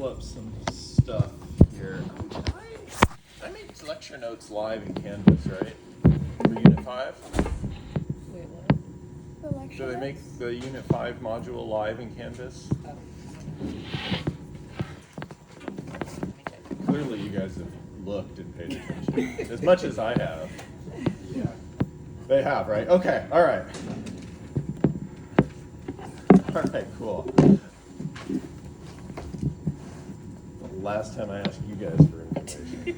pull up some stuff here. I made lecture notes live in Canvas, right? For Unit 5? Wait, what? The lecture Do they make the Unit 5 module live in Canvas? Oh. Clearly you guys have looked and paid attention, as much as I have. Yeah. They have, right? Okay, all right. All right, cool. Last time I asked you guys for information.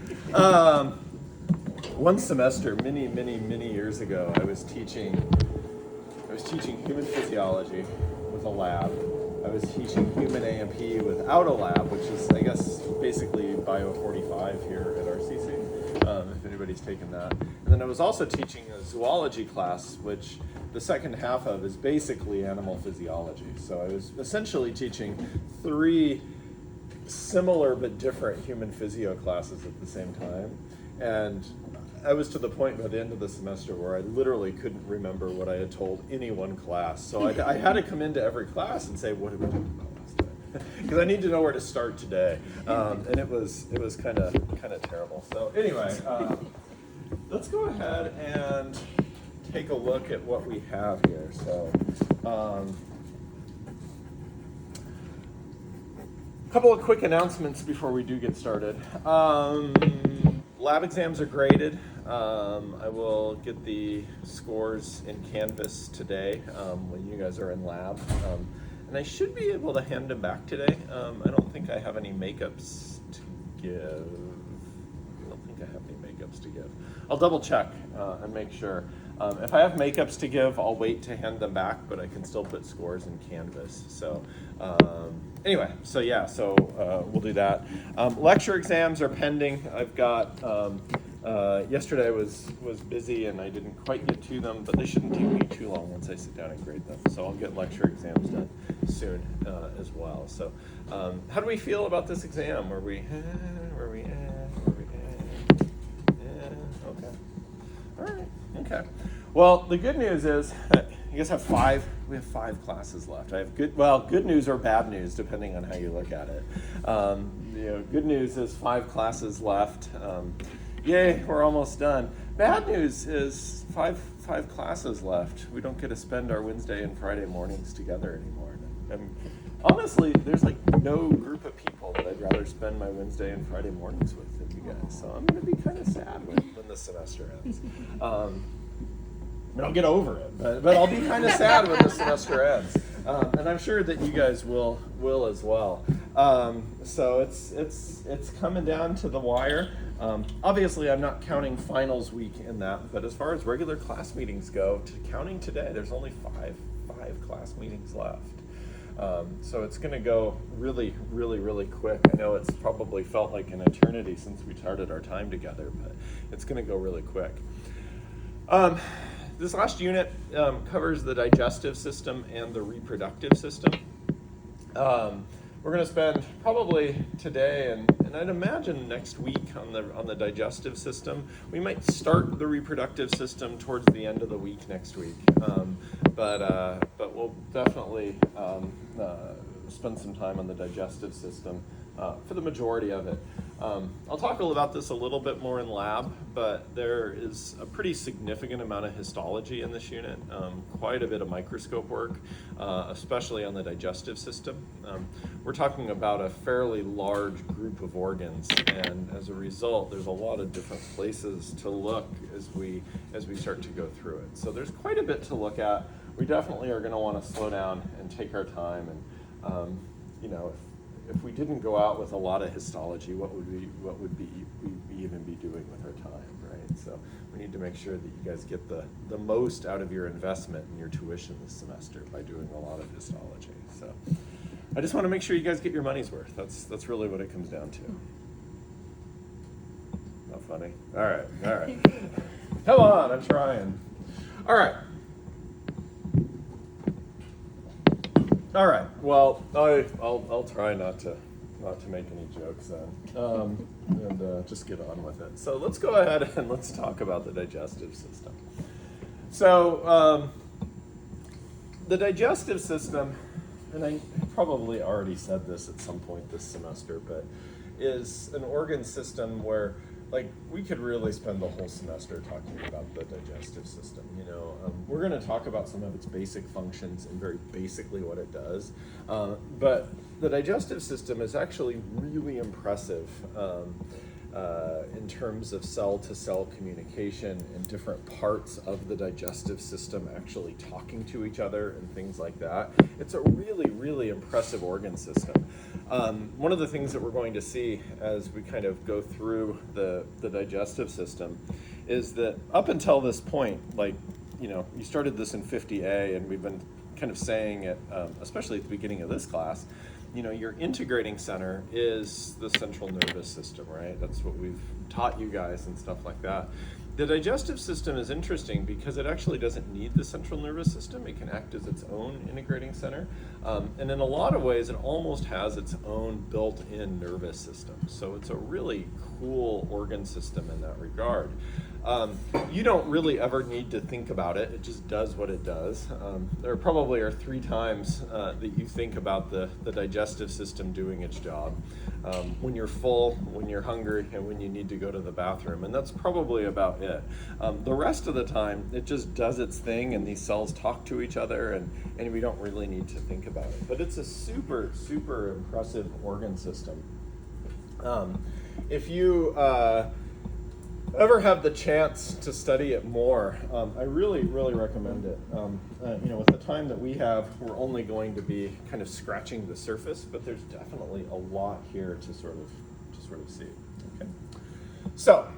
One semester, many years ago, I was teaching human physiology with a lab. I was teaching human A&P without a lab, which is, I guess, basically Bio 45 here at RCC, if anybody's taken that. And then I was also teaching a zoology class, which the second half of is basically animal physiology. So I was essentially teaching 3 similar but different human physio classes at the same time. And I was to the point by the end of the semester where I literally couldn't remember what I had told any one class. So I had to come into every class and say, what did we talk about last time? Because I need to know where to start today. And it was kind of terrible. So anyway, let's go ahead and take a look at what we have here. So a couple of quick announcements before we do get started. Lab exams are graded. I will get the scores in Canvas today when you guys are in lab. And I should be able to hand them back today. I don't think I have any makeups to give. I'll double check and make sure. If I have makeups to give, I'll wait to hand them back, but I can still put scores in Canvas. So anyway, so we'll do that. Lecture exams are pending. I've got, yesterday I was busy and I didn't quite get to them, but they shouldn't take me too long once I sit down and grade them. So I'll get lecture exams done soon as well. So how do we feel about this exam? Okay. All right. Okay. Well, the good news is, you guys have we have 5 classes left. I have good news or bad news, depending on how you look at it. Good news is 5 classes left. Yay, we're almost done. Bad news is 5 classes left. We don't get to spend our Wednesday and Friday mornings together anymore. And honestly, there's like no group of people that I'd rather spend my Wednesday and Friday mornings with than you guys. So I'm going to be kind of sad when the semester ends. I'll get over it, but I'll be kind of sad when the semester ends. And I'm sure that you guys will as well. So it's coming down to the wire. Obviously, I'm not counting finals week in that, but as far as regular class meetings go, counting today, there's only five class meetings left. So it's going to go really quick. I know it's probably felt like an eternity since we started our time together, but it's going to go really quick. This last unit covers the digestive system and the reproductive system. We're going to spend probably today and I'd imagine next week on the digestive system. We might start the reproductive system towards the end of the week next week, but we'll definitely spend some time on the digestive system for the majority of it. I'll talk about this a little bit more in lab, but there is a pretty significant amount of histology in this unit, quite a bit of microscope work, especially on the digestive system. We're talking about a fairly large group of organs, and as a result, there's a lot of different places to look as we start to go through it. So there's quite a bit to look at. We definitely are going to want to slow down and take our time, and if we didn't go out with a lot of histology, what would we even be doing with our time, right? So we need to make sure that you guys get the most out of your investment in your tuition this semester by doing a lot of histology. So I just want to make sure you guys get your money's worth. That's really what it comes down to. Not funny. All right. Come on, I'm trying. All right. Well, I'll try not to make any jokes then, and just get on with it. So let's go ahead and let's talk about the digestive system. So the digestive system and I probably already said this at some point this semester, but is an organ system where, like, we could really spend the whole semester talking about the digestive system. We're going to talk about some of its basic functions and very basically what it does, but the digestive system is actually really impressive in terms of cell-to-cell communication and different parts of the digestive system actually talking to each other and things like that. It's a really, really impressive organ system. One of the things that we're going to see as we kind of go through the digestive system is that up until this point, you started this in 50A, and we've been kind of saying it, especially at the beginning of this class, your integrating center is the central nervous system, right? That's what we've taught you guys and stuff like that. The digestive system is interesting because it actually doesn't need the central nervous system. It can act as its own integrating center. And in a lot of ways, it almost has its own built-in nervous system. So it's a really cool organ system in that regard. You don't really ever need to think about it. It just does what it does. There probably are 3 times that you think about the digestive system doing its job. When you're full, when you're hungry, and when you need to go to the bathroom. And that's probably about it. The rest of the time, it just does its thing, and these cells talk to each other, and we don't really need to think about it. But it's a super, super impressive organ system. If you ever have the chance to study it more, I really, really recommend it. With the time that we have, we're only going to be kind of scratching the surface, but there's definitely a lot here to sort of see. Okay. So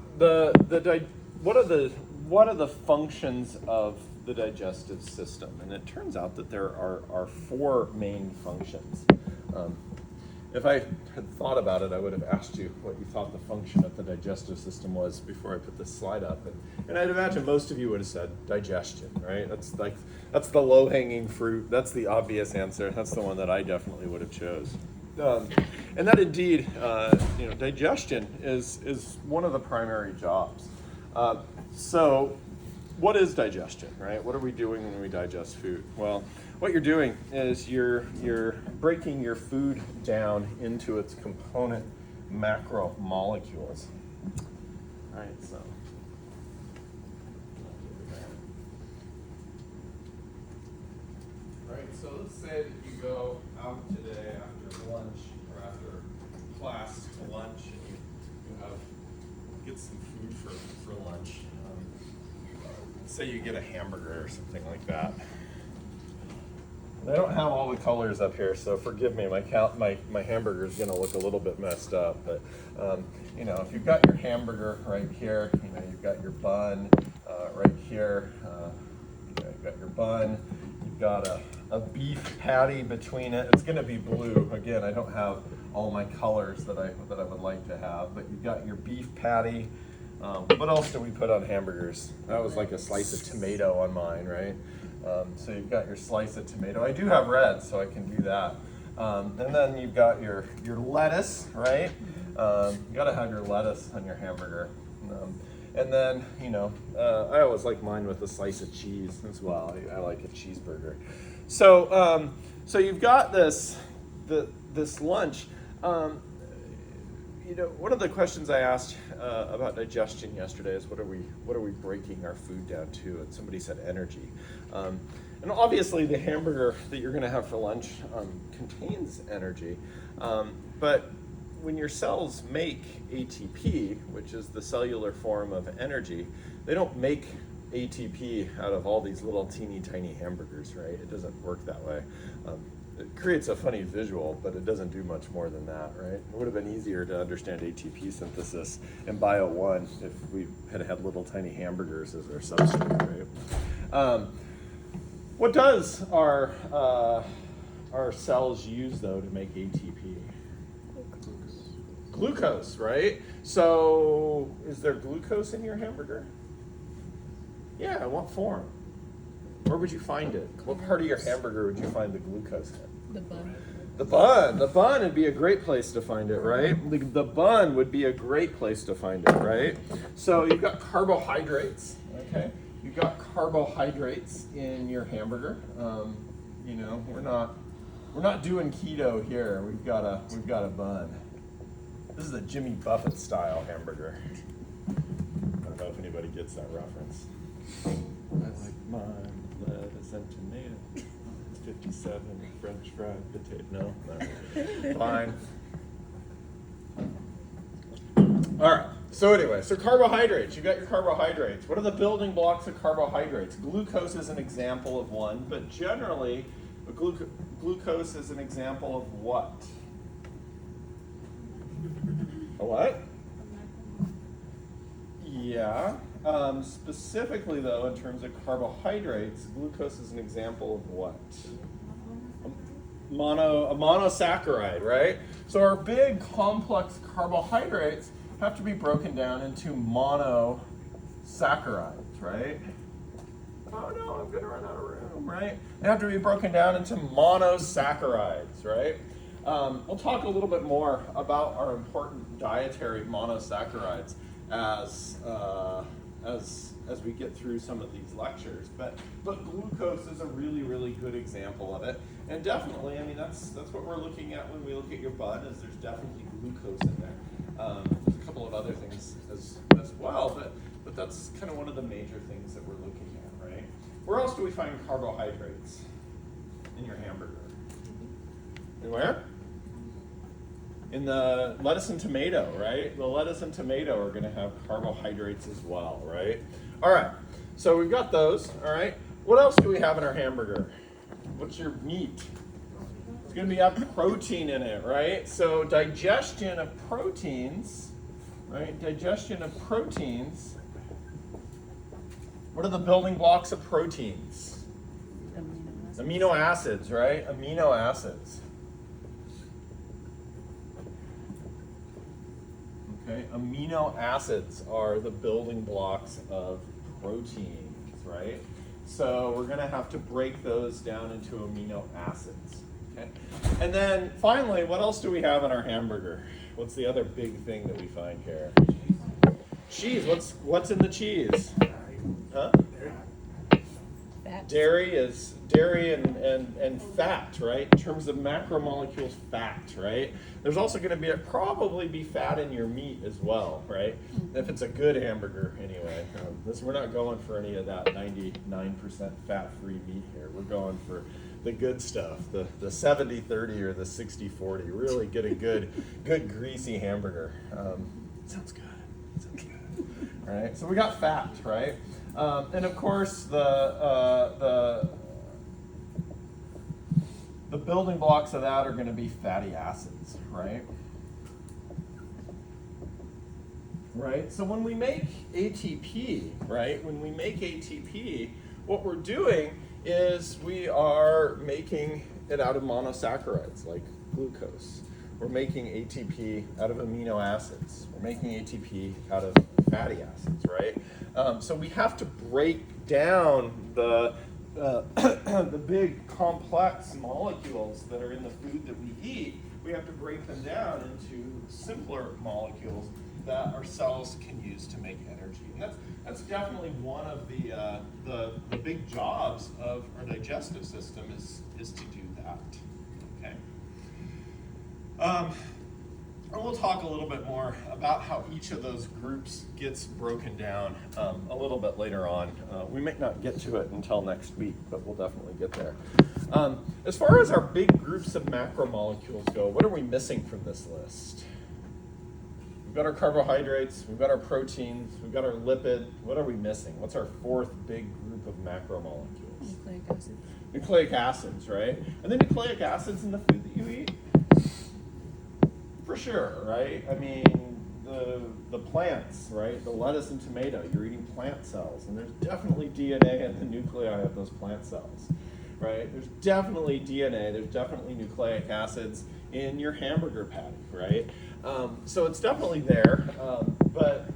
what are the functions of the digestive system? And it turns out that there are 4 main functions. If I had thought about it, I would have asked you what you thought the function of the digestive system was before I put this slide up. And I'd imagine most of you would have said digestion, right? That's the low-hanging fruit. That's the obvious answer. That's the one that I definitely would have chose. And that indeed, digestion is one of the primary jobs. So what is digestion, right? What are we doing when we digest food? Well, what you're doing is you're breaking your food down into its component macromolecules. All right, so. All right, so let's say that you go out today after lunch or after class to lunch, and you get some food for lunch. Say you get a hamburger or something like that. I don't have all the colors up here, so forgive me. My hamburger is going to look a little bit messed up. But if you've got your hamburger right here, you've got your bun right here. You've got your bun. You've got a beef patty between it. It's going to be blue. Again, I don't have all my colors that I would like to have, but you've got your beef patty. What else do we put on hamburgers? That was like a slice of tomato on mine, right? So you've got your slice of tomato. I do have red, so I can do that. And then you've got your lettuce, right? You gotta have your lettuce on your hamburger. And then, I always like mine with a slice of cheese as well. I like a cheeseburger. So you've got this lunch. One of the questions I asked about digestion yesterday is what are we breaking our food down to? And somebody said energy. And obviously the hamburger that you're going to have for lunch contains energy. But when your cells make ATP, which is the cellular form of energy, they don't make ATP out of all these little teeny tiny hamburgers, right? It doesn't work that way. It creates a funny visual, but it doesn't do much more than that, right? It would have been easier to understand ATP synthesis in Bio 1 if we had little tiny hamburgers as our substrate, right? What does our cells use, though, to make ATP? Glucose, right? So is there glucose in your hamburger? Yeah, in what form? Where would you find it? What part of your hamburger would you find the glucose in? The bun. The bun would be a great place to find it, right? The bun would be a great place to find it, right? So you've got carbohydrates, okay? You've got carbohydrates in your hamburger. We're We're not doing keto here. We've got a bun. This is a Jimmy Buffett style hamburger. I don't know if anybody gets that reference. I like mine, lettuce and tomato. It's 57 French fried potato. No. Fine. All right. So anyway, so carbohydrates. You got your carbohydrates. What are the building blocks of carbohydrates? Glucose is an example of one, but generally, glucose is an example of what? A what? Yeah. Specifically, though, in terms of carbohydrates, glucose is an example of what? A monosaccharide, right? So our big complex carbohydrates have to be broken down into monosaccharides, right? Oh no, I'm gonna run out of room, right? They have to be broken down into monosaccharides, right? We'll talk a little bit more about our important dietary monosaccharides as we get through some of these lectures. But glucose is a really, really good example of it. And definitely, I mean, that's what we're looking at when we look at your bun, is there's definitely glucose in there. There's a couple of other things as well, but that's kind of one of the major things that we're looking at, right? Where else do we find carbohydrates in your hamburger? Anywhere? In the lettuce and tomato, right? The lettuce and tomato are going to have carbohydrates as well, right? All right, so we've got those, all right? What else do we have in our hamburger? What's your meat? It's going to have protein in it, right? So digestion of proteins, right? Digestion of proteins. What are the building blocks of proteins? Amino acids, right? Amino acids. Okay, amino acids are the building blocks of proteins, right? So we're going to have to break those down into amino acids. Okay, and then finally, what else do we have in our hamburger? What's the other big thing that we find here? Cheese. What's in the cheese? Huh? Fat. Dairy and fat, right? In terms of macromolecules, fat, right? There's also going to probably be fat in your meat as well, right? If it's a good hamburger, anyway. We're not going for any of that 99% fat-free meat here. We're going for the good stuff, the 70-30 or the 60-40. Really get a good greasy hamburger. Sounds good. Sounds good. All right. So we got fat, right? And of course, the building blocks of that are going to be fatty acids, right? Right. So when we make ATP, right? When we make ATP, what we're doing is we are making it out of monosaccharides like glucose. We're making ATP out of amino acids. We're making ATP out of fatty acids, right? So we have to break down the big complex molecules that are in the food that we eat. We have to break them down into simpler molecules that our cells can use to make energy. And that's definitely one of the big jobs of our digestive system is to do that. Okay. And we'll talk a little bit more about how each of those groups gets broken down a little bit later on. We may not get to it until next week, but we'll definitely get there. As far as our big groups of macromolecules go, what are we missing from this list? We've got our carbohydrates, we've got our proteins, we've got our lipid. What are we missing? What's our fourth big group of macromolecules? Nucleic acids. Nucleic acids, right? And the nucleic acids in the food that you eat? For sure, right? I mean, the plants, right? The lettuce and tomato, you're eating plant cells, and there's definitely DNA in the nuclei of those plant cells, right? There's definitely DNA, there's definitely nucleic acids in your hamburger patty, right? So it's definitely there, but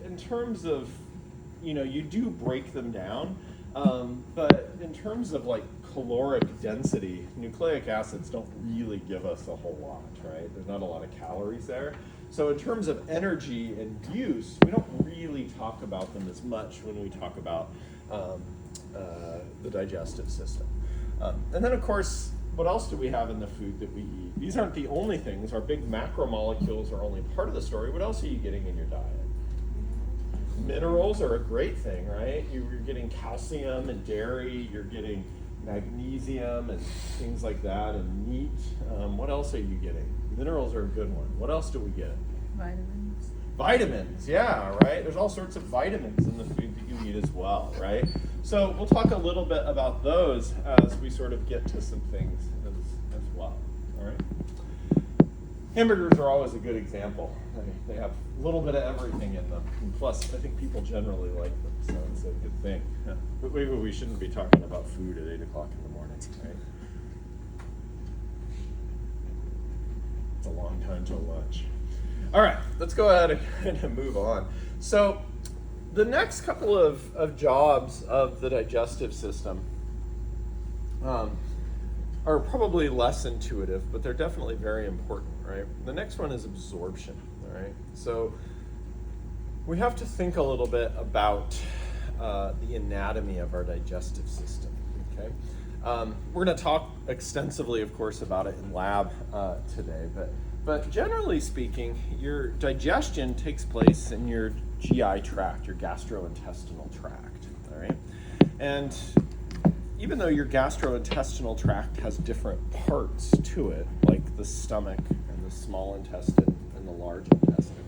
in terms of, you do break them down, but in terms of like caloric density, nucleic acids don't really give us a whole lot, right? There's not a lot of calories there. So in terms of energy and use, we don't really talk about them as much when we talk about the digestive system. And then of course, what else do we have in the food that we eat? These aren't the only things. Our big macromolecules are only part of the story. What else are you getting in your diet? Minerals are a great thing, right? You're getting calcium and dairy, you're getting magnesium and things like that, and meat. What else are you getting? Minerals are a good one. What else do we get? Vitamins. Vitamins, yeah, right? There's all sorts of vitamins in the food that you eat as well, right? So we'll talk a little bit about those as we sort of get to some things as well, all right? Hamburgers are always a good example. They have a little bit of everything in them. And plus, I think people generally like them, so it's a good thing. Yeah. But we shouldn't be talking about food at 8 o'clock in the morning, right? It's a long time till lunch. All right, let's go ahead and move on. So the next couple of jobs of the digestive system are probably less intuitive, but they're definitely very important, right? The next one is absorption, all right? So we have to think a little bit about the anatomy of our digestive system, okay? We're going to talk extensively, of course, about it in lab today, but generally speaking, your digestion takes place in your GI tract, your gastrointestinal tract, all right? And even though your gastrointestinal tract has different parts to it, like the stomach and the small intestine and the large intestine,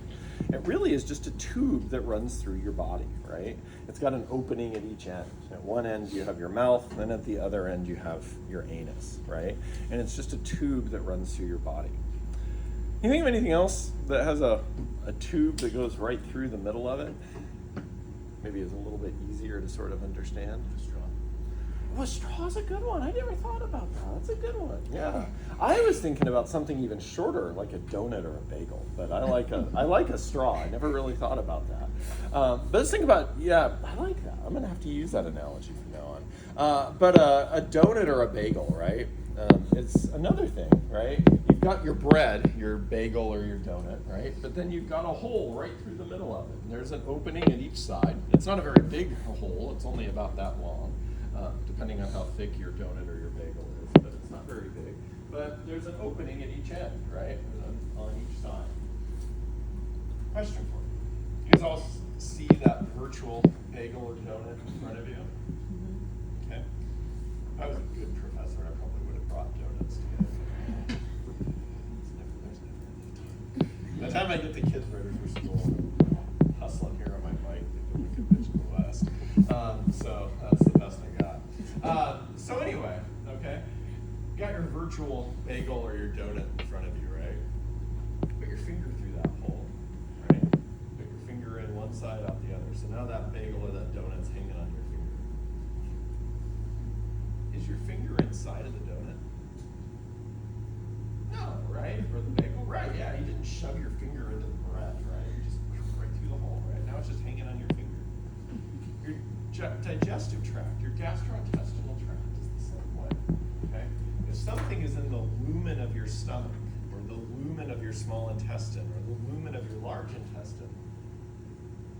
it really is just a tube that runs through your body, right? It's got an opening at each end. At one end you have your mouth, then at the other end you have your anus, right? And it's just a tube that runs through your body. Can you think of anything else that has a tube that goes right through the middle of it? Maybe is a little bit easier to sort of understand. Well, straw's a good one. I never thought about that. That's a good one. Yeah. I was thinking about something even shorter, like a donut or a bagel. But I like a straw. I never really thought about that. But let's think about, yeah, I like that. I'm going to have to use that analogy from now on. But a donut or a bagel, right? It's another thing, right? You've got your bread, your bagel or your donut, right? But then you've got a hole right through the middle of it. And there's an opening at each side. It's not a very big hole. It's only about that long. Depending on how thick your donut or your bagel is, but it's not very big. But there's an opening at each end, right? On each side. Question for you. You guys all see that virtual bagel or donut in front of you? Mm-hmm. Okay. If I was a good professor, I probably would have brought donuts together. By the time I get the kids ready for school, I'm hustling here on my bike, thinking we could bitch to the west. So that's the best I got. So anyway, okay, you got your virtual bagel or your donut in front of you, right? Put your finger through that hole, right? Put your finger in one side, out the other. So now that bagel or that donut's hanging on your finger. Is your finger inside of the donut? No, right? Or the bagel? Right, yeah, you didn't shove your finger into the bread, right? You just right through the hole, right? Now it's just hanging on your finger. Your digestive tract, your gastrointestinal tract is the same way, okay? If something is in the lumen of your stomach, or the lumen of your small intestine, or the lumen of your large intestine,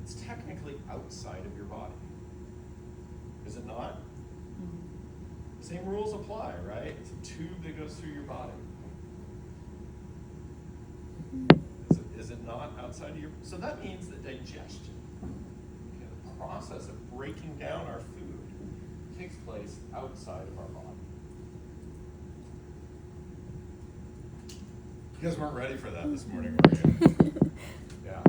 it's technically outside of your body. Is it not? Mm-hmm. Same rules apply, right? It's a tube that goes through your body. Is it not outside of your... So that means that digestion, the process of breaking down our food, takes place outside of our body. You guys weren't ready for that this morning, were you? Yeah.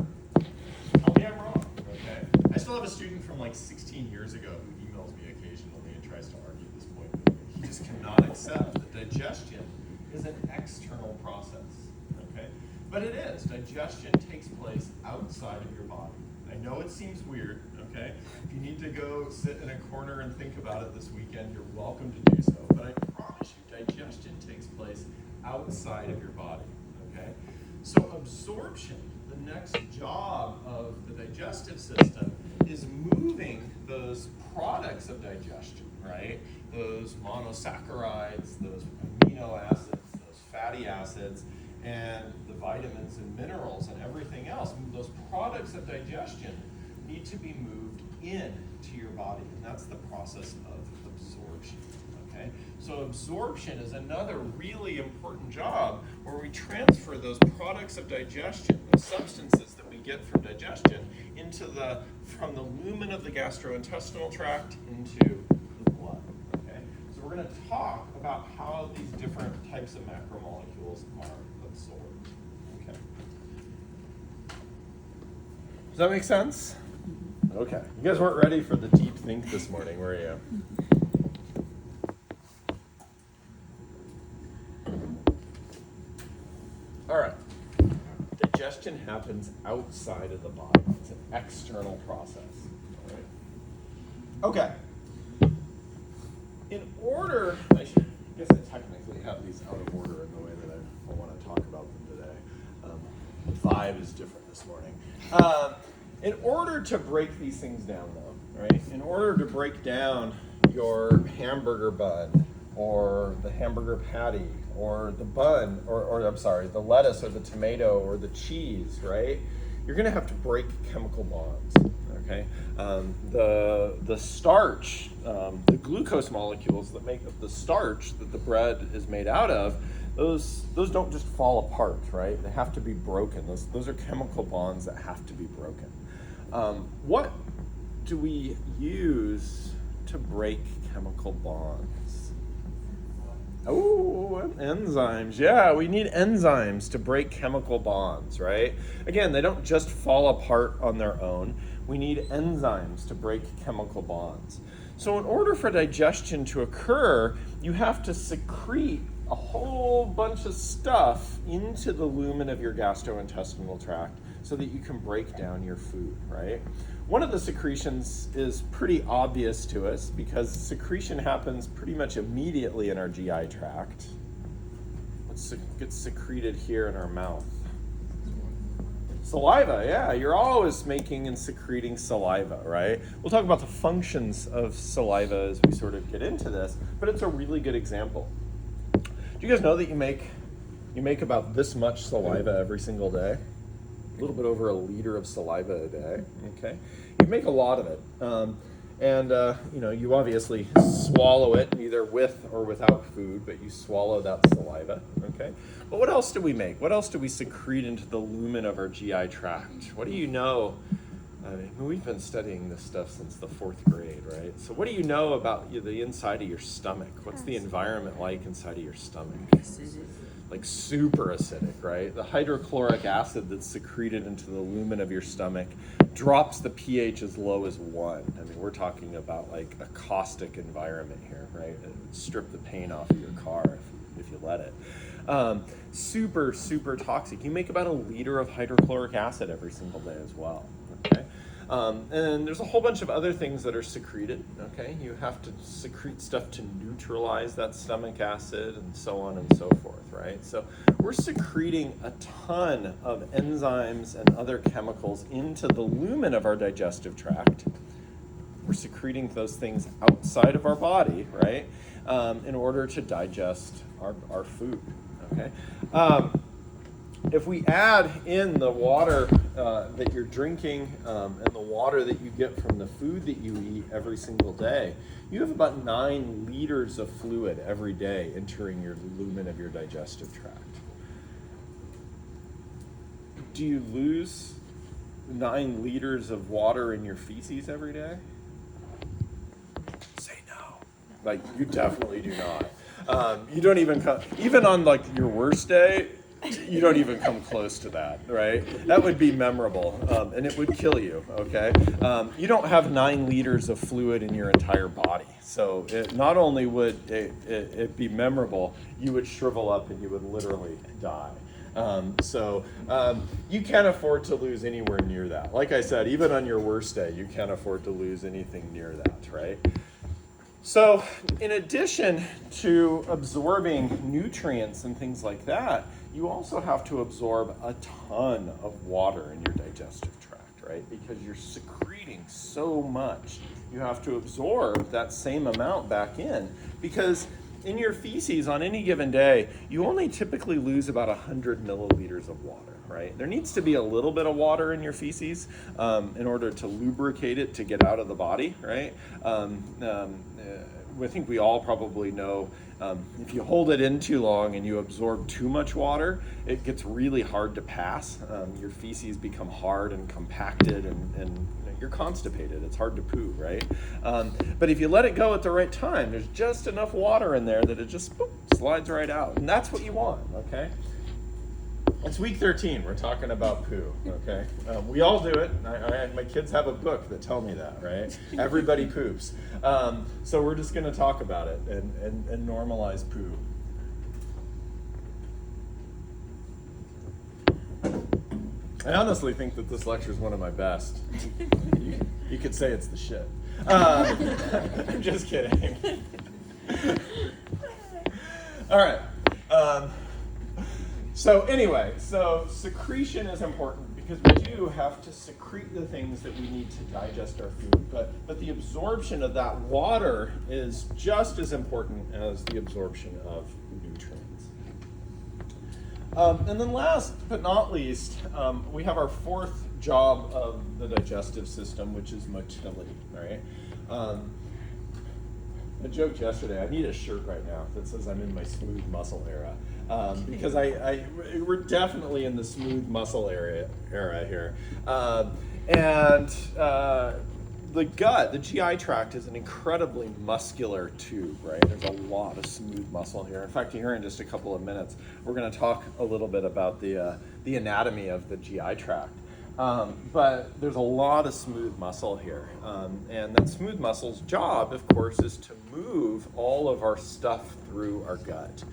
Tell me I'm wrong, okay? I still have a student from like 16 years ago who emails me occasionally and tries to argue this point with me. He just cannot accept that digestion is an external process, okay? But it is. Digestion takes place outside of your body. I know it seems weird, okay? If you need to go sit in a corner and think about it this weekend, you're welcome to do so. But I promise you, digestion takes place outside of your body, okay? So absorption, the next job of the digestive system, is moving those products of digestion, right? Those monosaccharides, those amino acids, those fatty acids, and the vitamins and minerals and everything else. Those products of digestion need to be moved into your body, and that's the process of absorption, Okay? So absorption is another really important job where we transfer those products of digestion, those substances that we get from digestion, from the lumen of the gastrointestinal tract into the blood. Okay? So we're going to talk about how these different types of macromolecules are absorbed. Okay? Does that make sense? Okay. You guys weren't ready for the deep think this morning, were you? All right. Digestion happens outside of the body. It's an external process. All right. Okay. In order, I guess I technically have these out of order in the way that I want to talk about them today. The vibe is different this morning. In order to break these things down, though, right? In order to break down your hamburger bun, or the hamburger patty, or the bun, or I'm sorry, the lettuce or the tomato or the cheese, right? You're going to have to break chemical bonds, okay? The starch, the glucose molecules that make up the starch that the bread is made out of, those don't just fall apart, right? They have to be broken. Those are chemical bonds that have to be broken. What do we use to break chemical bonds? Oh, enzymes. Yeah, we need enzymes to break chemical bonds, right? Again, they don't just fall apart on their own. We need enzymes to break chemical bonds. So in order for digestion to occur, you have to secrete a whole bunch of stuff into the lumen of your gastrointestinal tract so that you can break down your food, right? One of the secretions is pretty obvious to us because secretion happens pretty much immediately in our GI tract. What gets secreted here in our mouth? Saliva, yeah, you're always making and secreting saliva, right? We'll talk about the functions of saliva as we sort of get into this, but it's a really good example. Do you guys know that you make about this much saliva every single day? A little bit over 1 liter of saliva a day, okay? You make a lot of it. You obviously swallow it either with or without food, but you swallow that saliva, okay? But what else do we make? What else do we secrete into the lumen of our GI tract? What do you know? We've been studying this stuff since the 4th grade, right? So what do you know about the inside of your stomach? What's the environment like inside of your stomach? Like super acidic, right? The hydrochloric acid that's secreted into the lumen of your stomach drops the pH as low as 1. I mean, we're talking about like a caustic environment here, right? It would strip the paint off of your car if you let it. Super, super toxic. You make about 1 liter of hydrochloric acid every single day as well, okay? And there's a whole bunch of other things that are secreted, okay? You have to secrete stuff to neutralize that stomach acid and so on and so forth, right? So we're secreting a ton of enzymes and other chemicals into the lumen of our digestive tract. We're secreting those things outside of our body, right? In order to digest our food, okay? If we add in the water that you're drinking and the water that you get from the food that you eat every single day, you have about 9 liters of fluid every day entering your lumen of your digestive tract. Do you lose 9 liters of water in your feces every day? Say no. Like, you definitely do not. You don't even on like your worst day, you don't even come close to that, right? That would be memorable, and it would kill you, okay? You don't have 9 liters of fluid in your entire body. So not only would it be memorable, you would shrivel up and you would literally die. You can't afford to lose anywhere near that. Like I said, even on your worst day, you can't afford to lose anything near that, right? So in addition to absorbing nutrients and things like that, you also have to absorb a ton of water in your digestive tract, right? Because you're secreting so much. You have to absorb that same amount back in because in your feces on any given day, you only typically lose about 100 milliliters of water, right? There needs to be a little bit of water in your feces in order to lubricate it to get out of the body, right? I think we all probably know if you hold it in too long and you absorb too much water, it gets really hard to pass. Your feces become hard and compacted, and you're constipated. It's hard to poo, right? But if you let it go at the right time, there's just enough water in there that it just boop, slides right out. And that's what you want, okay? It's week 13. We're talking about poo, okay? We all do it. My kids have a book that tell me that, right? Everybody poops. So we're just going to talk about it and normalize poo. I honestly think that this lecture is one of my best. You could say it's the shit. I'm just kidding. All right. So anyway, so secretion is important because we do have to secrete the things that we need to digest our food, but the absorption of that water is just as important as the absorption of nutrients. And then last but not least, we have our fourth job of the digestive system, which is motility, right? I joked yesterday, I need a shirt right now that says I'm in my smooth muscle era. Because we're definitely in the smooth muscle era here. The gut, the GI tract, is an incredibly muscular tube, right? There's a lot of smooth muscle here. In fact, here in just a couple of minutes, we're going to talk a little bit about the anatomy of the GI tract. But there's a lot of smooth muscle here. And that smooth muscle's job, of course, is to move all of our stuff through our gut.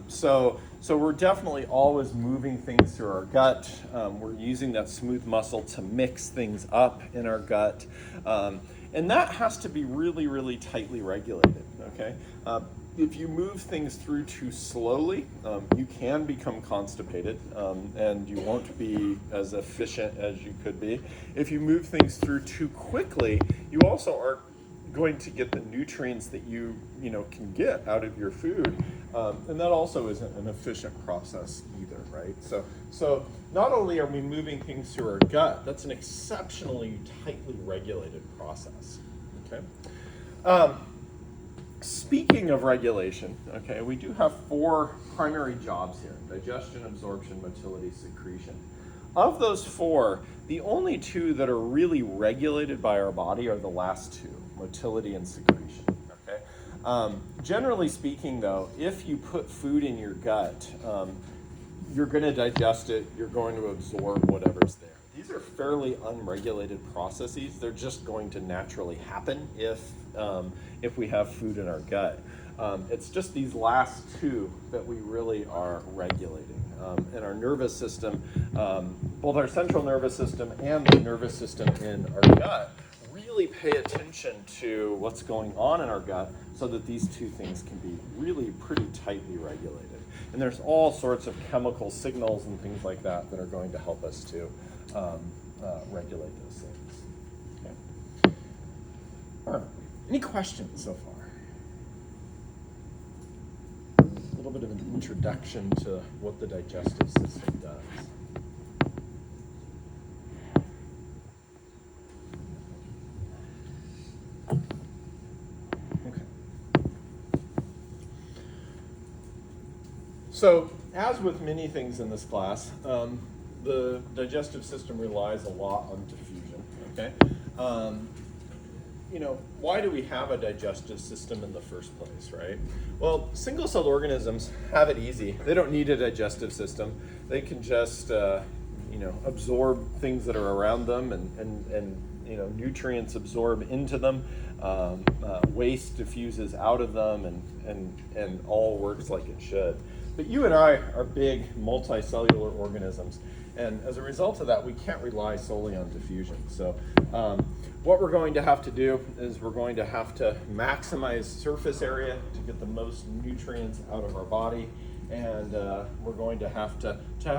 So we're definitely always moving things through our gut. We're using that smooth muscle to mix things up in our gut. And that has to be really, really tightly regulated, okay? If you move things through too slowly, you can become constipated, and you won't be as efficient as you could be. If you move things through too quickly, you also are going to get the nutrients that you can get out of your food, and that also isn't an efficient process either, right? So not only are we moving things through our gut, that's an exceptionally tightly regulated process. Okay. Speaking of regulation, okay, we do have four primary jobs here: digestion, absorption, motility, secretion. Of those four, the only two that are really regulated by our body are the last two: motility and secretion. Okay. Generally speaking, though, if you put food in your gut, you're going to digest it. You're going to absorb whatever's there. These are fairly unregulated processes. They're just going to naturally happen if we have food in our gut. It's just these last two that we really are regulating. In our nervous system, both our central nervous system and the nervous system in our gut really pay attention to what's going on in our gut so that these two things can be really pretty tightly regulated. And there's all sorts of chemical signals and things like that that are going to help us to regulate those things. Okay. All right. Any questions so far? A little bit of an introduction to what the digestive system does. Okay. So, as with many things in this class, the digestive system relies a lot on diffusion. Okay. Why do we have a digestive system in the first place, right? Well, single-celled organisms have it easy. They don't need a digestive system. They can just, absorb things that are around them, and nutrients absorb into them. Waste diffuses out of them, and all works like it should. But you and I are big multicellular organisms, and as a result of that, we can't rely solely on diffusion. So what we're going to have to do is we're going to have to maximize surface area to get the most nutrients out of our body, and we're going to have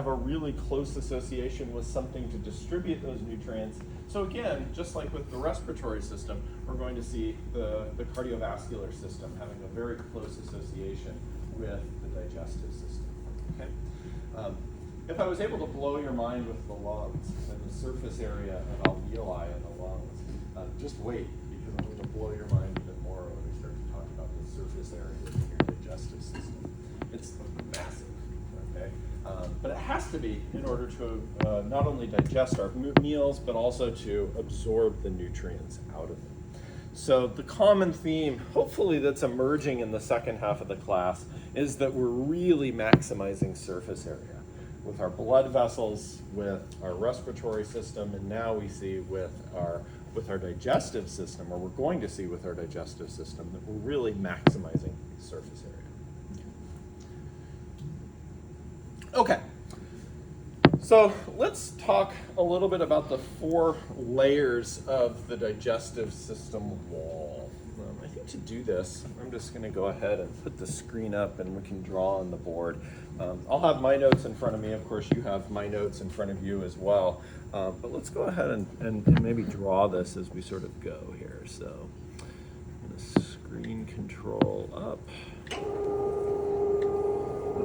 a really close association with something to distribute those nutrients. So again, just like with the respiratory system, we're going to see the cardiovascular system having a very close association with the digestive system. Okay. If I was able to blow your mind with the lungs and the surface area of alveoli in the lungs, just wait, because I'm going to blow your mind a bit more when we start to talk surface area of your digestive system. It's massive, okay? But it has to be in order to not only digest our meals, but also to absorb the nutrients out of it. So the common theme, hopefully that's emerging in the second half of the class, is that we're really maximizing surface area with our blood vessels, with our respiratory system, and now we see with our digestive system, or we're going to see with our digestive system, that we're really maximizing surface area. Okay. So let's talk a little bit about the 4 layers of the digestive system wall. I think to do this, I'm just going to go ahead and put the screen up and we can draw on the board. I'll have my notes in front of me. Of course, you have my notes in front of you as well. But let's go ahead and maybe draw this as we sort of go here. So I'm going to screen control up. I'm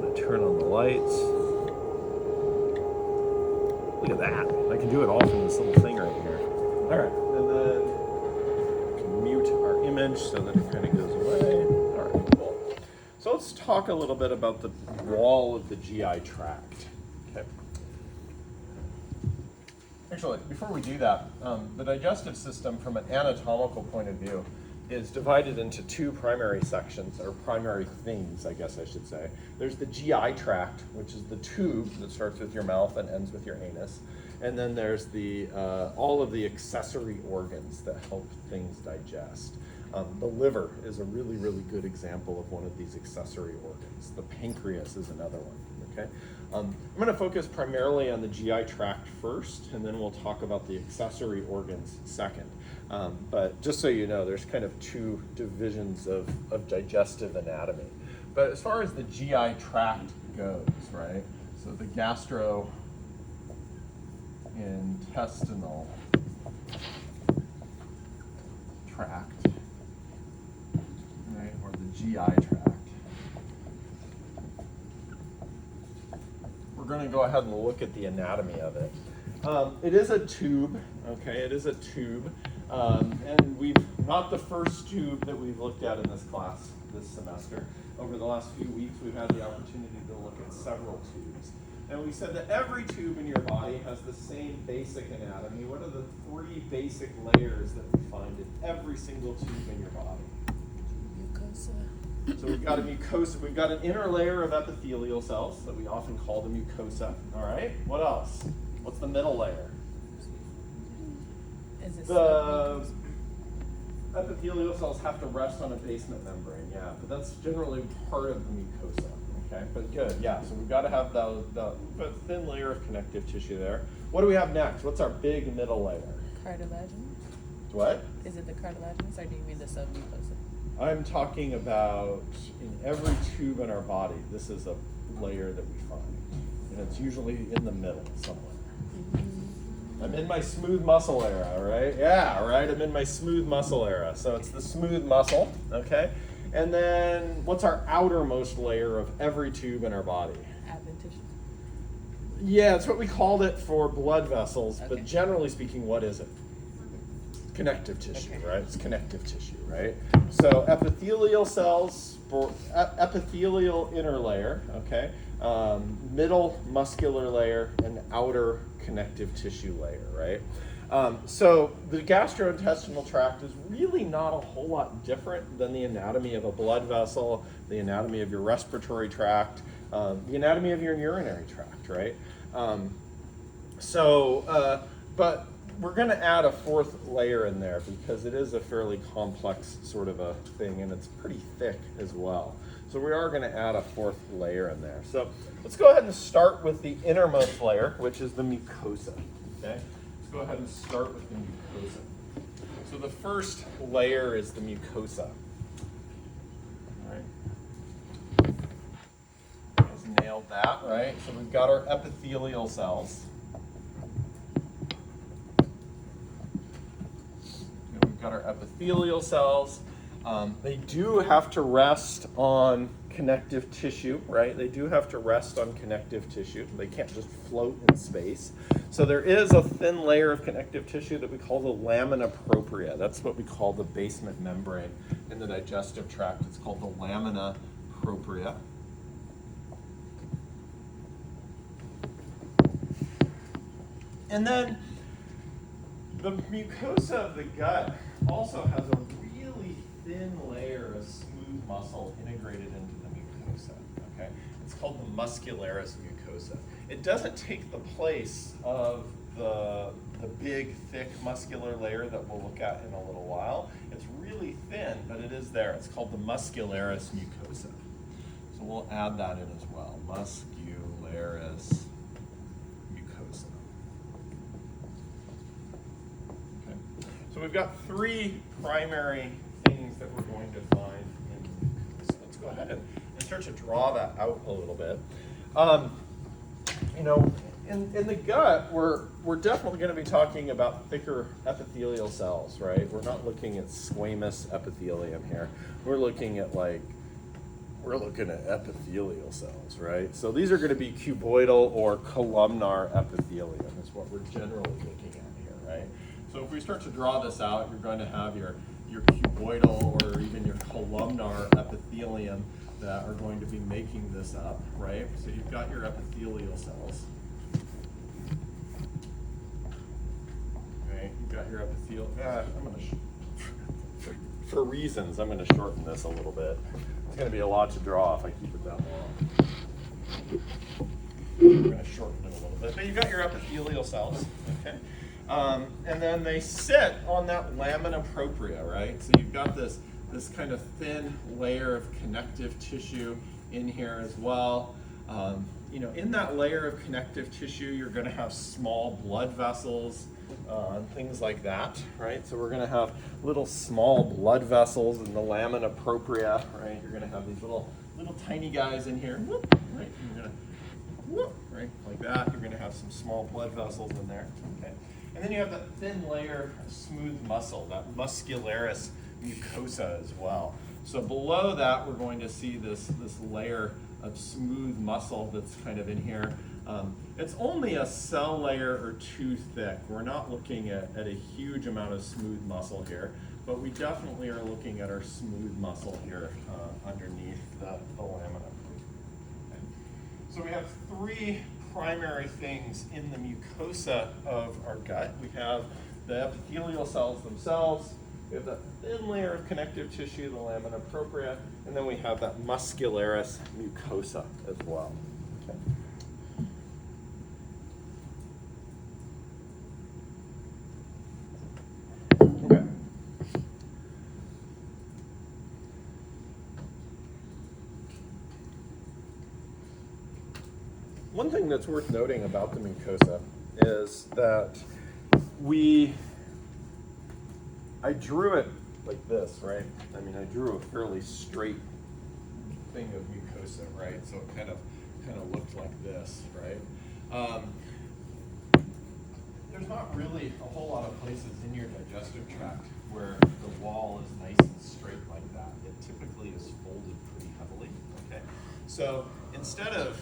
going to turn on the lights. Look at that. I can do it all from this little thing right here. All right, and then we can mute our image so that it kind of goes away. All right, cool. So let's talk a little bit about the wall of the GI tract. Okay. Actually, before we do that, the digestive system from an anatomical point of view is divided into 2 primary sections, or primary things, I guess I should say. There's the GI tract, which is the tube that starts with your mouth and ends with your anus. And then there's the all of the accessory organs that help things digest. The liver is a really, really good example of one of these accessory organs. The pancreas is another one, okay? I'm gonna focus primarily on the GI tract first, and then we'll talk about the accessory organs second. But just so you know, there's kind of 2 divisions of digestive anatomy. But as far as the GI tract goes, right? So the gastrointestinal tract, right, or the GI tract. We're going to go ahead and look at the anatomy of it. It is a tube, okay? It is a tube. And we've not the first tube that we've looked at in this class this semester. Over the last few weeks, we've had the opportunity to look at several tubes. And we said that every tube in your body has the same basic anatomy. What are the 3 basic layers that we find in every single tube in your body? Mucosa. So we've got a mucosa. We've got an inner layer of epithelial cells that we often call the mucosa. All right. What else? What's the middle layer? Is it The epithelial cells have to rest on a basement membrane, yeah, but that's generally part of the mucosa, okay? But good, yeah, so we've got to have the thin layer of connective tissue there. What do we have next? What's our big middle layer? cartilaginous? What? Is it the cartilaginous, or do you mean the submucosa? I'm talking about in every tube in our body, this is a layer that we find, and it's usually in the middle somewhere. I'm in my smooth muscle era, right? Yeah, right, I'm in my smooth muscle era. So it's the smooth muscle, okay? And then what's our outermost layer of every tube in our body? Adventitia. Yeah, it's what we called it for blood vessels, Okay. but generally speaking, what is it? Connective tissue, Okay. right? It's connective tissue, right? So epithelial cells, epithelial inner layer, okay? Middle muscular layer, and outer connective tissue layer, right? So the gastrointestinal tract is really not a whole lot different than the anatomy of a blood vessel, the anatomy of your respiratory tract, the anatomy of your urinary tract, right? But we're going to add a 4th layer in there because it is a fairly complex sort of a thing, and it's pretty thick as well. So we are going to add a 4th layer in there. So let's go ahead and start with the innermost layer, which is the mucosa. Okay? Let's go ahead and start with the mucosa. So the first layer is the mucosa. All right. Just nailed that, right? So we've got our epithelial cells. And we've got our epithelial cells. They do have to rest on connective tissue, right? They do have to rest on connective tissue. They can't just float in space. So there is a thin layer of connective tissue that we call the lamina propria. That's what we call the basement membrane in the digestive tract. It's called the lamina propria. And then the mucosa of the gut also has a really thin layer of smooth muscle integrated into the mucosa, okay? It's called the muscularis mucosa. It doesn't take the place of the big, thick muscular layer that we'll look at in a little while. It's really thin, but it is there. It's called the muscularis mucosa. So we'll add that in as well, muscularis mucosa. Okay. So we've got three primary things that we're going to find in the mucosa. Let's go ahead and start to draw that out a little bit. You know, in the gut, we're definitely going to be talking about thicker epithelial cells, right? We're not looking at squamous epithelium here. We're looking at epithelial cells, right? So these are going to be cuboidal or columnar epithelium is what we're generally looking at here, right? So if we start to draw this out, you're going to have your cuboidal or even your columnar epithelium that are going to be making this up, right? So you've got your epithelial cells. Okay, you've got your epithelial. I'm going to, for reasons, I'm going to shorten this a little bit. It's going to be a lot to draw if I keep it that long. We're going to shorten it a little bit. But you've got your epithelial cells, okay? And then they sit on that lamina propria, right? So you've got this kind of thin layer of connective tissue in here as well. You know, in that layer of connective tissue, you're going to have small blood vessels and things like that, right? So we're going to have little small blood vessels in the lamina propria, right? You're going to have these little tiny guys in here, whoop, right? You're going to whoop, right, like that. You're going to have some small blood vessels in there, okay? And then you have that thin layer of smooth muscle, that muscularis mucosa as well. So below that, we're going to see this layer of smooth muscle that's kind of in here. It's only a cell layer or two thick. We're not looking at a huge amount of smooth muscle here, but we definitely are looking at our smooth muscle here underneath the lamina. Okay. So we have three primary things in the mucosa of our gut. We have the epithelial cells themselves, we have that thin layer of connective tissue, the lamina propria, and then we have that muscularis mucosa as well. Okay. Okay. One thing that's worth noting about the mucosa is that I drew it like this, right? I mean, I drew a fairly straight thing of mucosa, right? So it kind of looked like this, right? There's not really a whole lot of places in your digestive tract where the wall is nice and straight like that. It typically is folded pretty heavily, okay? So instead of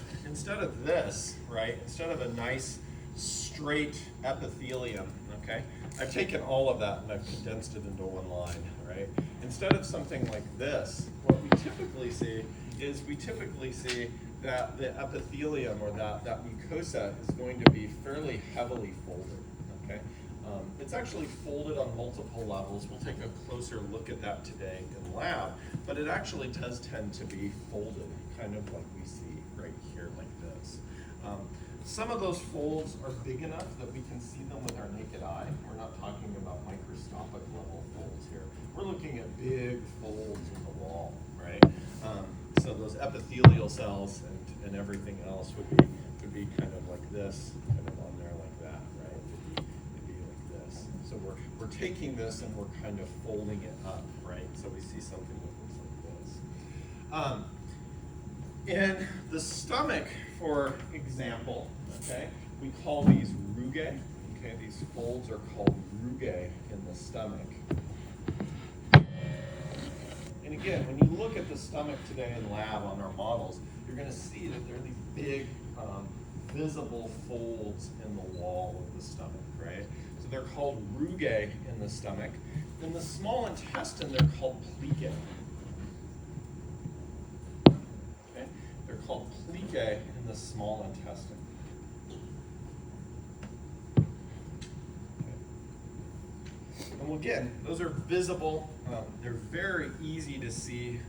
this, right? Instead of a nice straight epithelium, okay? I've taken all of that and I've condensed it into one line, right? Instead of something like this, what we typically see is that the epithelium or that mucosa is going to be fairly heavily folded, okay? It's actually folded on multiple levels. We'll take a closer look at that today in lab, but it actually does tend to be folded, kind of like we see right here like this. Some of those folds are big enough that we can see them with our naked eye. We're not talking about microscopic level folds here. We're looking at big folds in the wall, right? So those epithelial cells and everything else would be kind of like this, kind of on there like that, right? It'd be like this. So we're taking this and we're kind of folding it up, right? So we see something that looks like this. In the stomach, for example, okay, we call these rugae. Okay, these folds are called rugae in the stomach. And again, when you look at the stomach today in lab on our models, you're going to see that there are these big visible folds in the wall of the stomach, right? So they're called rugae in the stomach. In the small intestine, they're called plicae. Okay? They're called plicae in the small intestine. And again, those are visible. They're very easy to see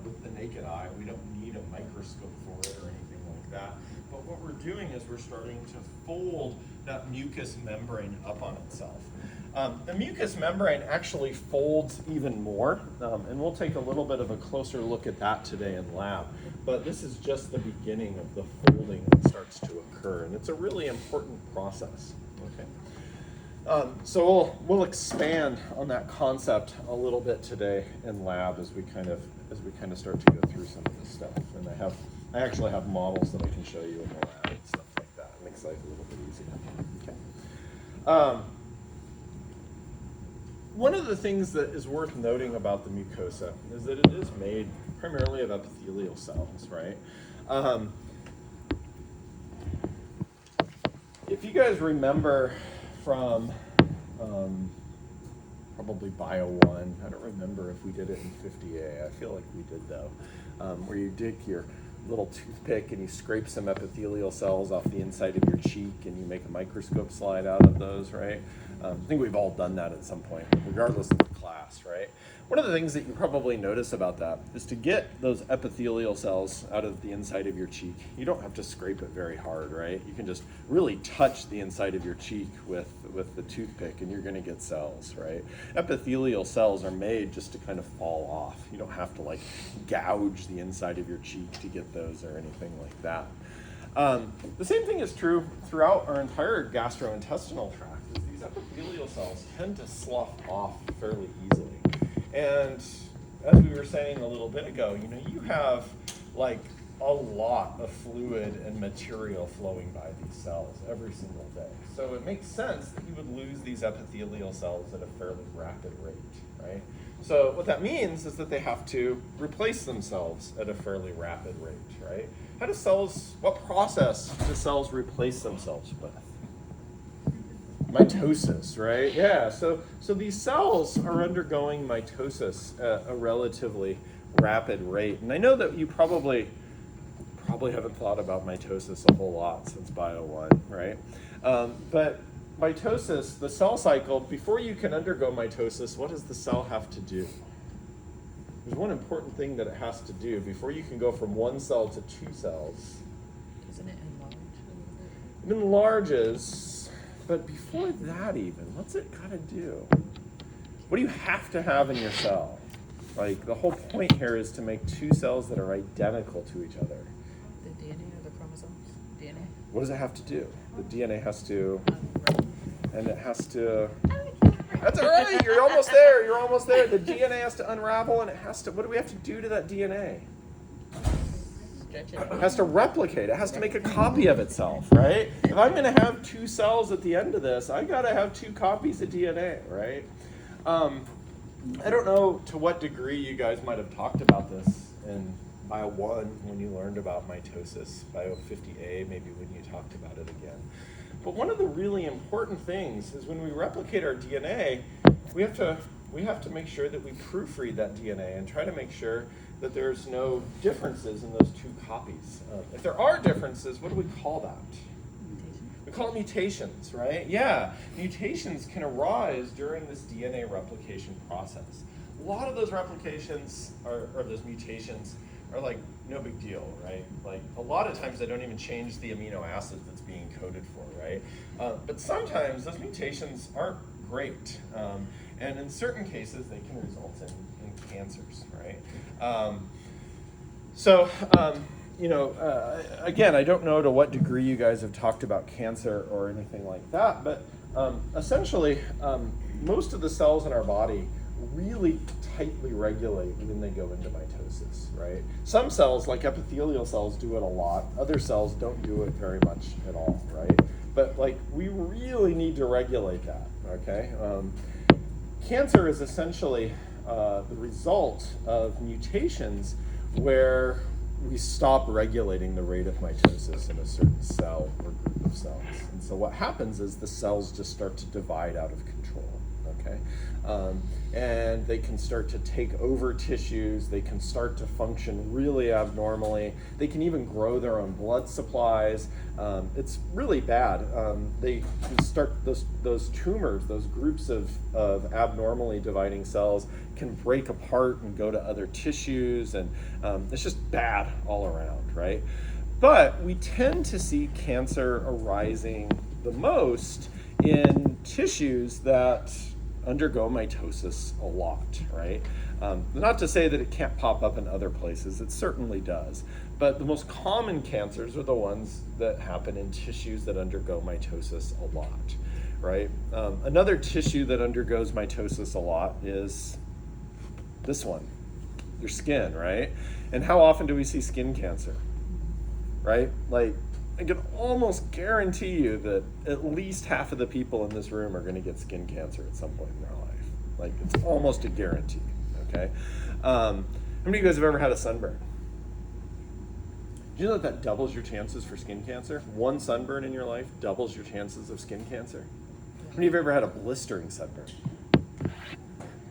with the naked eye. We don't need a microscope for it or anything like that. But what we're doing is we're starting to fold that mucous membrane up on itself. The mucous membrane actually folds even more, and we'll take a little bit of a closer look at that today in lab. But this is just the beginning of the folding that starts to occur, and it's a really important process. Okay. So we'll expand on that concept a little bit today in lab as we kind of start to go through some of this stuff. And I actually have models that I can show you in the lab and stuff like that. It makes life a little bit easier. Okay. One of the things that is worth noting about the mucosa is that it is made primarily of epithelial cells, right? If you guys remember from probably Bio 1, I don't remember if we did it in 50A, I feel like we did though, where you dig your little toothpick and you scrape some epithelial cells off the inside of your cheek and you make a microscope slide out of those, right? I think we've all done that at some point, regardless of the class, right? One of the things that you probably notice about that is to get those epithelial cells out of the inside of your cheek, you don't have to scrape it very hard, right? You can just really touch the inside of your cheek with the toothpick and you're gonna get cells, right? Epithelial cells are made just to kind of fall off. You don't have to like gouge the inside of your cheek to get those or anything like that. The same thing is true throughout our entire gastrointestinal tract. Is these epithelial cells tend to slough off fairly easily. And as we were saying a little bit ago, you have like a lot of fluid and material flowing by these cells every single day. So it makes sense that you would lose these epithelial cells at a fairly rapid rate, right? So what that means is that they have to replace themselves at a fairly rapid rate, right? What process do cells replace themselves with? Mitosis, right? Yeah, so these cells are undergoing mitosis at a relatively rapid rate. And I know that you probably haven't thought about mitosis a whole lot since Bio 1, right? But mitosis, the cell cycle, before you can undergo mitosis, what does the cell have to do? There's one important thing that it has to do before you can go from one cell to two cells. Doesn't it enlarge a little bit? It enlarges. But before that even, what's it gotta do? What do you have to have in your cell? Like, the whole point here is to make two cells that are identical to each other. The DNA or the chromosomes? DNA? What does it have to do? The DNA has to, and it has to, that's all right, you're almost there. The DNA has to unravel and it has to, what do we have to do to that DNA? Stretch it. It has to replicate. It has to make a copy of itself, right? If I'm going to have two cells at the end of this, I got to have two copies of DNA, right? I don't know to what degree you guys might have talked about this in Bio 1 when you learned about mitosis, Bio 50A maybe when you talked about it again. But one of the really important things is when we replicate our DNA, we have to make sure that we proofread that DNA and try to make sure that there's no differences in those two copies. If there are differences, what do we call that? Mutation. We call it mutations, right? Yeah, mutations can arise during this DNA replication process. A lot of those replications or those mutations are like no big deal, right? Like a lot of times they don't even change the amino acid that's being coded for, right? But sometimes those mutations aren't great. And in certain cases, they can result in cancers, right? Again, I don't know to what degree you guys have talked about cancer or anything like that, but essentially, most of the cells in our body really tightly regulate when they go into mitosis, right? Some cells, like epithelial cells, do it a lot. Other cells don't do it very much at all, right? But like, we really need to regulate that, okay? Cancer is essentially the result of mutations where we stop regulating the rate of mitosis in a certain cell or group of cells. And so what happens is the cells just start to divide out of control, okay? And they can start to take over tissues, they can start to function really abnormally, they can even grow their own blood supplies. It's really bad. They can start, those tumors, those groups of abnormally dividing cells can break apart and go to other tissues, and it's just bad all around, right? But we tend to see cancer arising the most in tissues that undergo mitosis a lot, right? Not to say that it can't pop up in other places, it certainly does. But the most common cancers are the ones that happen in tissues that undergo mitosis a lot, right? Another tissue that undergoes mitosis a lot is this one, your skin, right? And how often do we see skin cancer, right? Like, I can almost guarantee you that at least half of the people in this room are going to get skin cancer at some point in their life. Like, it's almost a guarantee, okay? How many of you guys have ever had a sunburn? Do you know that doubles your chances for skin cancer? One sunburn in your life doubles your chances of skin cancer. How many of you have ever had a blistering sunburn?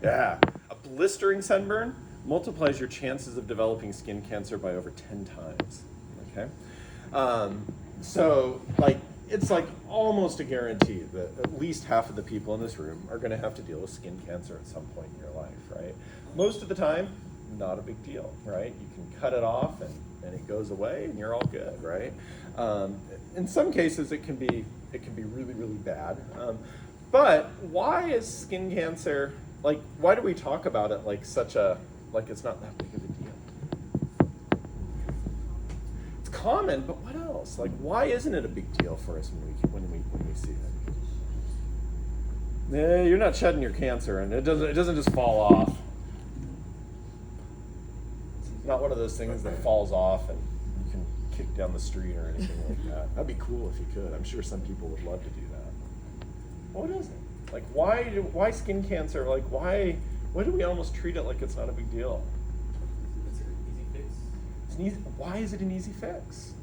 Yeah, a blistering sunburn multiplies your chances of developing skin cancer by over 10 times, okay? So, like, it's like almost a guarantee that at least half of the people in this room are going to have to deal with skin cancer at some point in your life, right? Most of the time, not a big deal, right? You can cut it off and it goes away and you're all good, right? In some cases, it can be really, really bad. But why is skin cancer, like, why do we talk about it like it's not that big of a deal? Common, but what else? Like, why isn't it a big deal for us when we see it? Yeah, you're not shedding your cancer, and it doesn't just fall off. It's not one of those things that falls off and you can kick down the street or anything like that. That'd be cool if you could. I'm sure some people would love to do that. What is it? Like, why skin cancer? Like, why do we almost treat it like it's not a big deal? Why is it an easy fix?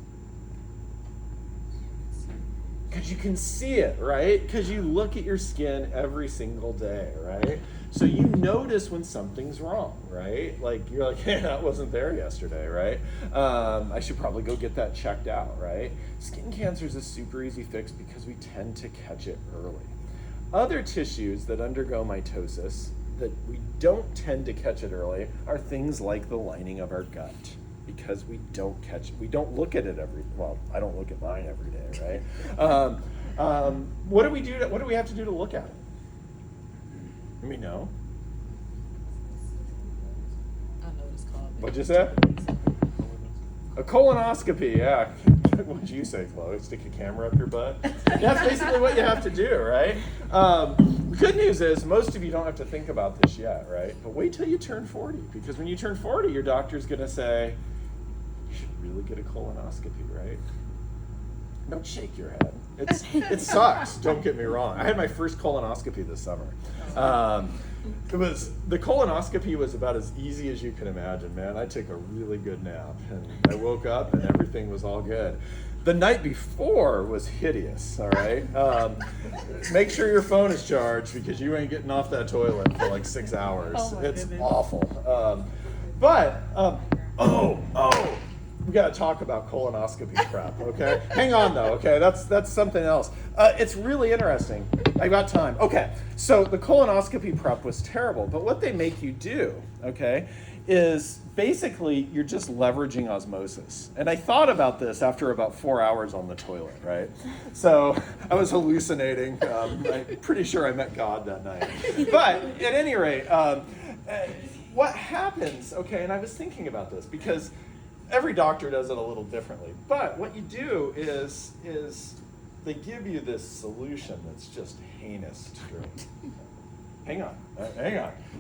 Because you can see it, right? Because you look at your skin every single day, right? So you notice when something's wrong, right? Like, you're like, hey, that wasn't there yesterday, right? I should probably go get that checked out, right? Skin cancer is a super easy fix because we tend to catch it early. Other tissues that undergo mitosis that we don't tend to catch it early are things like the lining of our gut. Because we don't look at it I don't look at mine every day, right? What do we have to do to look at it? Let me know. I know what it's called. What'd you say? A colonoscopy, yeah. What'd you say, Chloe? Stick a camera up your butt? That's basically what you have to do, right? The good news is most of you don't have to think about this yet, right? But wait till you turn 40, because when you turn 40, your doctor's going to say, you should really get a colonoscopy, right? Don't shake your head. It sucks, don't get me wrong. I had my first colonoscopy this summer. The colonoscopy was about as easy as you can imagine, man. I took a really good nap, and I woke up and everything was all good. The night before was hideous, all right? Make sure your phone is charged because you ain't getting off that toilet for like 6 hours. It's goodness. Awful. We got to talk about colonoscopy prep, okay? Hang on, though, okay? That's something else. It's really interesting. I got time. Okay, so the colonoscopy prep was terrible, but what they make you do, okay, is basically you're just leveraging osmosis. And I thought about this after about 4 hours on the toilet, right? So I was hallucinating. I'm pretty sure I met God that night. But at any rate, what happens, okay, and I was thinking about this because every doctor does it a little differently. But what you do is they give you this solution that's just heinous to drink. Hang on.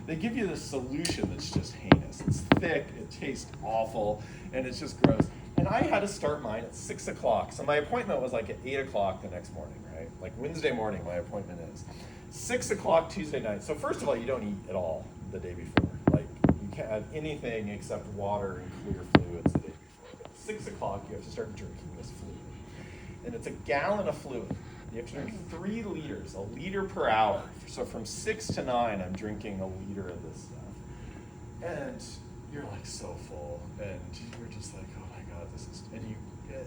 They give you this solution that's just heinous. It's thick, it tastes awful, and it's just gross. And I had to start mine at 6 o'clock. So my appointment was like at 8 o'clock the next morning, right? Like Wednesday morning, my appointment is. 6 o'clock Tuesday night. So first of all, you don't eat at all the day before. Like, you can't have anything except water and clear fluids the day before. At 6 o'clock, you have to start drinking this fluid. And it's a gallon of fluid. You have to drink 3 liters, a liter per hour. So from 6 to 9, I'm drinking a liter of this stuff. And you're like so full, and you're just like, oh my God, this is, and you,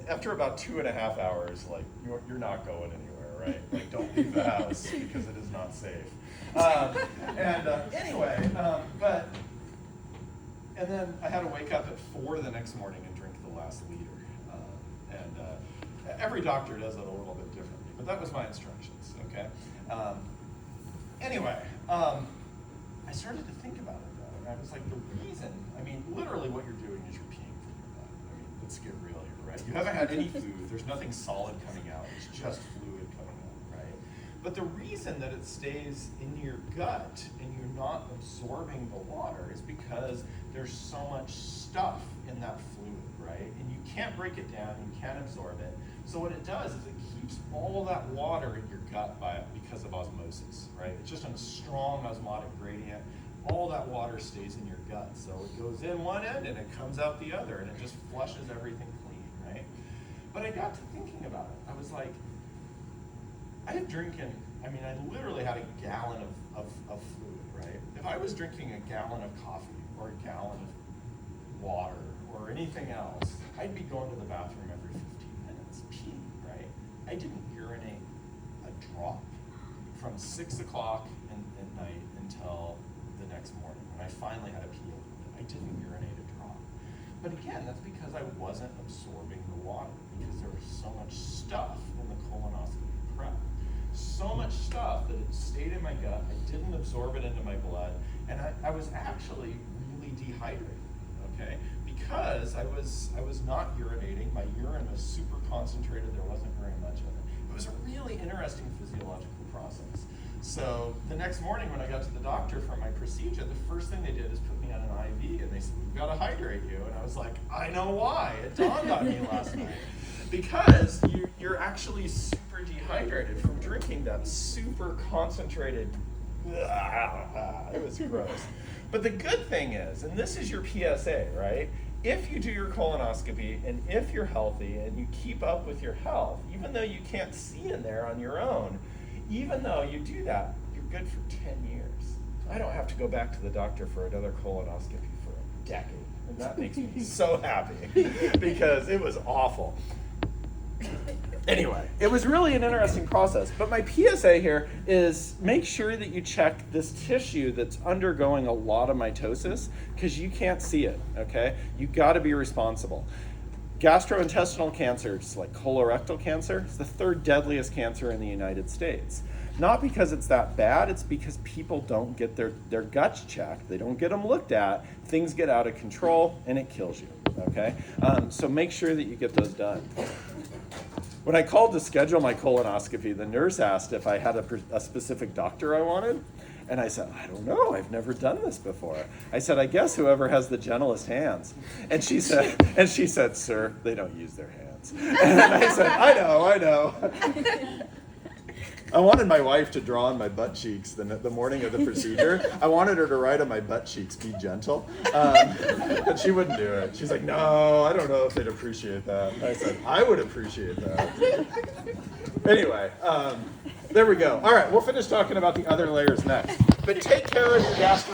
after about 2.5 hours, like, you're not going anywhere, right? Like, don't leave the house because it is not safe. And then I had to wake up at 4 the next morning and drink the last liter. Every doctor does it a little bit differently, but that was my instructions, okay? I started to think about it though, and I was like, the reason, I mean, literally what you're doing is you're peeing from your butt. I mean, let's get real here, right? You haven't had any food, there's nothing solid coming out, it's just fluid coming out, right? But the reason that it stays in your gut and you're not absorbing the water is because there's so much stuff in that fluid, right? And you can't break it down, you can't absorb it. So what it does is it keeps all that water in your gut because of osmosis, right? It's just on a strong osmotic gradient. All that water stays in your gut. So it goes in one end and it comes out the other, and it just flushes everything clean, right? But I got to thinking about it. I was like, I literally had a gallon of fluid, right? If I was drinking a gallon of coffee or a gallon of water or anything else, I'd be going to the bathroom every 15 minutes, peeing, right? I didn't urinate a drop from 6 o'clock at night until the next morning when I finally had a pee. I didn't urinate a drop. But again, that's because I wasn't absorbing the water, because there was so much stuff in the colonoscopy prep. So much stuff that it stayed in my gut, I didn't absorb it into my blood, and I was actually really dehydrated, okay? Because I was not urinating, my urine was super concentrated, there wasn't very much of it. It was a really interesting physiological process. So the next morning when I got to the doctor for my procedure, the first thing they did is put me on an IV, and they said, we've got to hydrate you. And I was like, I know why. It dawned on me last night. Because you're actually super dehydrated from drinking that super concentrated, it was gross. But the good thing is, and this is your PSA, right? If you do your colonoscopy and if you're healthy and you keep up with your health, even though you can't see in there on your own, even though you do that, you're good for 10 years. I don't have to go back to the doctor for another colonoscopy for a decade. And that makes me so happy because it was awful. Anyway, it was really an interesting process. But my PSA here is make sure that you check this tissue that's undergoing a lot of mitosis because you can't see it, okay? You got to be responsible. Gastrointestinal cancers, like colorectal cancer, is the 3rd deadliest cancer in the United States. Not because it's that bad, it's because people don't get their guts checked. They don't get them looked at. Things get out of control and it kills you, okay? So make sure that you get those done. When I called to schedule my colonoscopy, the nurse asked if I had a specific doctor I wanted. And I said, I don't know, I've never done this before. I said, I guess whoever has the gentlest hands. And she said, sir, they don't use their hands. And I said, I know. I wanted my wife to draw on my butt cheeks the morning of the procedure. I wanted her to write on my butt cheeks, be gentle. But she wouldn't do it. She's like, no, I don't know if they'd appreciate that. And I said, I would appreciate that. Anyway, there we go. All right, we'll finish talking about the other layers next. But take care of your